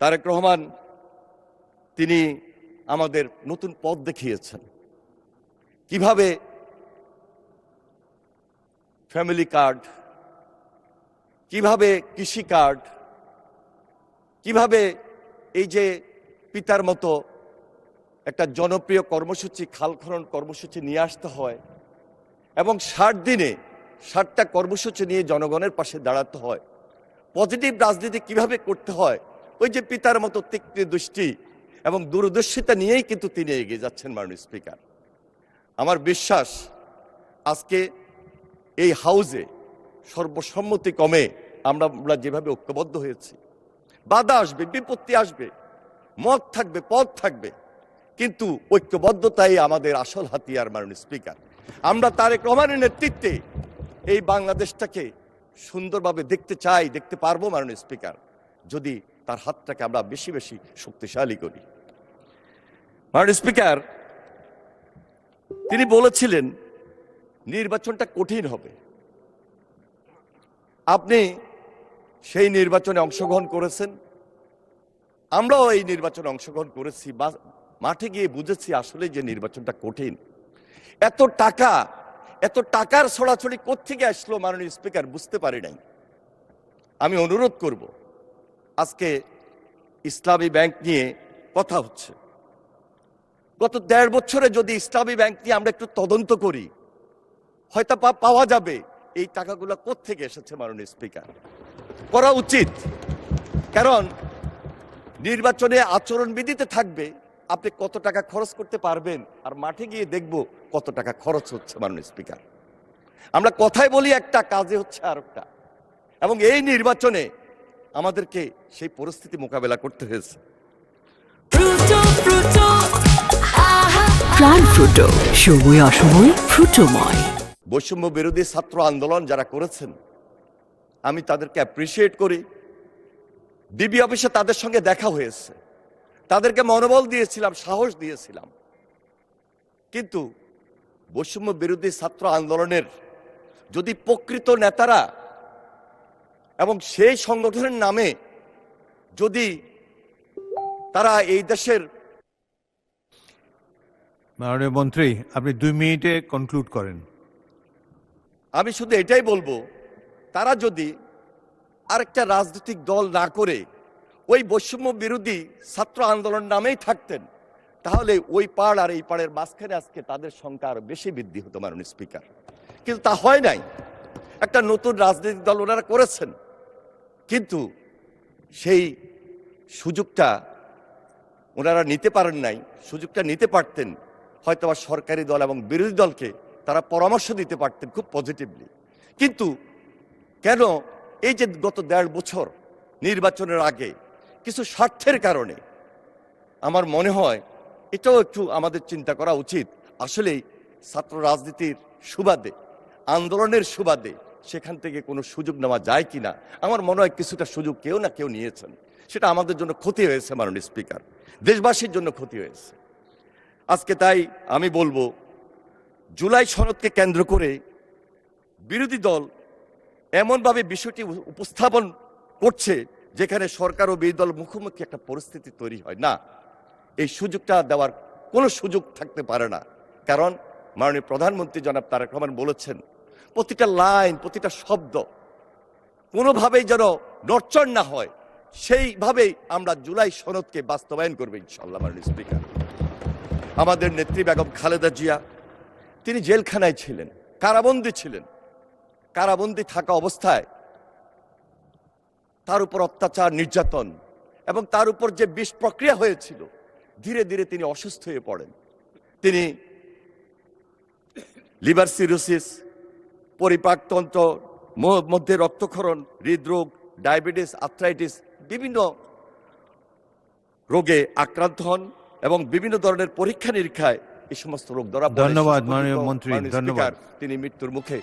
তারেক রহমান তিনি আমাদের নতুন পথ দেখিয়েছেন, কিভাবে ফ্যামিলি কার্ড, কিভাবে কৃষি কার্ড, কিভাবে এই যে পিতার মতো একটা জনপ্রিয় কর্মসূচি খাল খনন কর্মসূচি নিয়ে আসতে হয় এবং 60 দিনে 60টা কর্মসূচি নিয়ে জনগণের পাশে দাঁড়াতে হয়। পজিটিভ রাজনীতি কিভাবে করতে হয়, ওই যে পিতার মতো তীক্ষ্ণ দৃষ্টি এবং দূরদর্শিতা নিয়েই কিন্তু তিনি এগিয়ে যাচ্ছেন মাননীয় স্পিকার। আমার বিশ্বাস আজকে এই হাউজে সর্বসম্মতি কমে আমরা যেভাবে ঐক্যবদ্ধ হয়েছি, বাধা আসবে, বিপত্তি আসবে, মত থাকবে, পথ থাকবে, কিন্তু ঐক্যবদ্ধতাই আমাদের আসল হাতিয়ার মাননীয় স্পিকার। আমরা তারেক রহমানের নেতৃত্বে এই বাংলাদেশটাকে সুন্দরভাবে দেখতে চাই, দেখতে পারবো মাননীয় স্পিকার, যদি তার হাতটাকে আমরা বেশি বেশি শক্তিশালী করি। মাননীয় স্পিকার, তিনি বলেছিলেন নির্বাচনটা কঠিন হবে। আপনি সেই নির্বাচনে অংশগ্রহণ করেছেন, আমরাও এই নির্বাচনে অংশগ্রহণ করেছি, মাঠে গিয়ে বুঝেছি আসলে যে নির্বাচনটা কঠিন। এত টাকার ছড়াছড়ি কোত্থেকে আসলো মাননীয় স্পিকার বুঝতে পারি নাই। আমি অনুরোধ করব, আজকে ইসলামী ব্যাংক নিয়ে কথা হচ্ছে, গত 1.5 বছরে যদি ইসলামী ব্যাংক নিয়ে আমরা একটু তদন্ত করি, হয়তো পাওয়া যাবে এই টাকাগুলো কোত্থেকে এসেছে মাননীয় স্পিকার। করা উচিত, কারণ নির্বাচনে আচরণবিধিতে থাকবে আপনি কত টাকা খরচ করতে পারবেন, আর মাঠে গিয়ে দেখব কত টাকা খরচ হচ্ছে মাননীয় স্পিকার। আমরা কথায় বলি একটা, কাজে হচ্ছে আর একটা, এবং এই নির্বাচনে আমাদেরকে সেই পরিস্থিতি মোকাবেলা করতে হয়েছে। সময় অসময় ফ্রুটোময়। বৈষম্য বিরোধী ছাত্র আন্দোলন যারা করেছেন, আমি তাদেরকে অ্যাপ্রিসিয়েট করি। ডিবি অফিসে তাদের সঙ্গে দেখা হয়েছে, তাদেরকে মনোবল দিয়েছিলাম, সাহস দিয়েছিলাম, কিন্তু বৈষম্য বিরোধী ছাত্র আন্দোলনের যদি প্রকৃত নেতারা এবং সেই সংগঠনের নামে যদি তারা এই দেশের। মাননীয় মন্ত্রী, আপনি 2 মিনিটে কনক্লুড করেন। আমি শুধু এটাই বলবো, তারা যদি আরেকটা রাজনৈতিক দল না করে ওই বৈষম্য বিরোধী ছাত্র আন্দোলন নামেই থাকতেন, তাহলে ওই পাড় আর এই পাড়ের মাঝখানে আজকে তাদের সংখ্যা আরো বেশি বৃদ্ধি হতো মাননীয় স্পিকার। কিন্তু তা হয় নাই। একটা নতুন রাজনৈতিক দল ওনারা করেছেন, কিন্তু সেই সুযোগটা ওনারা নিতে পারেন নাই। সুযোগটা নিতে পারতেন, হয়তো বা সরকারি দল এবং বিরোধী দলকে তারা পরামর্শ দিতে পারতেন খুব পজিটিভলি। কিন্তু কেন এই যে গত 1.5 বছর নির্বাচনের আগে কিছু স্বার্থের কারণে, আমার মনে হয় এটাও একটু আমাদের চিন্তা করা উচিত। আসলেই ছাত্র রাজনীতির সুবাদে, আন্দোলনের সুবাদে সেখান থেকে কোনো সুযোগ নেওয়া যায় কিনা। আমার মনে হয় কিছুটা সুযোগ কেউ না কেউ নিয়েছেন, সেটা আমাদের জন্য ক্ষতি হয়েছে মাননীয় স্পিকার, দেশবাসীর জন্য ক্ষতি হয়েছে আজকে। তাই আমি বলবো, জুলাই সনদকে কেন্দ্র করে বিরোধী দল এমনভাবে বিষয়টি উপস্থাপন করছে যেখানে সরকার ও বিরোধী দল মুখোমুখি একটা পরিস্থিতি তৈরি হয় না। এই সুযোগটা দেওয়ার কোনো সুযোগ থাকতে পারে না, কারণ মাননীয় প্রধানমন্ত্রী জনাব তারেক রহমান বলেছেন প্রতিটা লাইন, প্রতিটা শব্দ কোনোভাবেই যেন নড়চড় না হয়, সেইভাবেই আমরা জুলাই সনদকে বাস্তবায়ন করবো ইনশাআল্লাহ। মাননীয় স্পিকার, আমাদের নেত্রী বেগম খালেদা জিয়া, তিনি জেলখানায় ছিলেন, কারাবন্দী ছিলেন। কারাবন্দী থাকা অবস্থায় তার উপর অত্যাচার, নির্যাতন এবং তার উপর যে বিষ প্রক্রিয়া হয়েছিল, ধীরে ধীরে তিনি অসুস্থ হয়ে পড়েন। তিনি লিভার সিরোসিস, পরিপাকতন্ত্র মধ্যে রক্তক্ষরণ, হৃদরোগ, ডায়াবেটিস, আর্থ্রাইটিস, বিভিন্ন রোগে আক্রান্ত হন এবং বিভিন্ন ধরনের পরীক্ষা নিরীক্ষায় এই সমস্ত রোগ ধরা পড়ে। ধন্যবাদ মাননীয় মন্ত্রী, ধন্যবাদ। তিনি মৃত্যুর মুখে